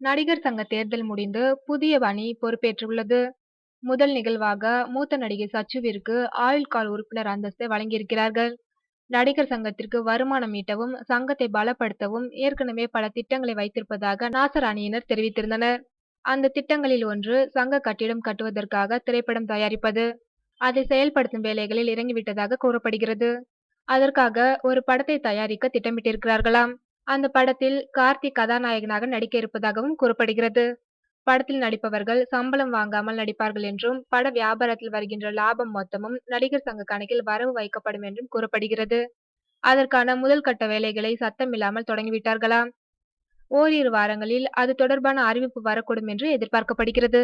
நடிகர் சங்க தேர்தல் முடிந்து புதிய அணி பொறுப்பேற்றுள்ளது. முதல் நிகழ்வாக மூத்த நடிகை சச்சுவிற்கு ஆயுள் கால உறுப்பினர் அந்தஸ்தை வழங்கியிருக்கிறார்கள். நடிகர் சங்கத்திற்கு வருமானம் ஈட்டவும் சங்கத்தை பலப்படுத்தவும் ஏற்கனவே பல திட்டங்களை வைத்திருப்பதாக நாசர் அணியினர் தெரிவித்திருந்தனர். அந்த திட்டங்களில் ஒன்று சங்க கட்டிடம் கட்டுவதற்காக திரைப்படம் தயாரிப்பது. அதை செயல்படுத்தும் வேலைகளில் இறங்கிவிட்டதாக கூறப்படுகிறது. அதற்காக ஒரு படத்தை தயாரிக்க திட்டமிட்டிருக்கிறார்களாம். அந்த படத்தில் கார்த்திக் கதாநாயகனாக நடிக்க இருப்பதாகவும் கூறப்படுகிறது. படத்தில் நடிப்பவர்கள் சம்பளம் வாங்காமல் நடிப்பார்கள் என்றும், பட வியாபாரத்தில் வருகின்ற லாபம் மொத்தமும் நடிகர் சங்க கணக்கில் வரவு வைக்கப்படும் என்றும் கூறப்படுகிறது. அதற்கான முதல் கட்ட வேலைகளை சத்தமில்லாமல் தொடங்கிவிட்டார்களாம். ஓரிரு வாரங்களில் அது தொடர்பான அறிவிப்பு வரக்கூடும் என்று எதிர்பார்க்கப்படுகிறது.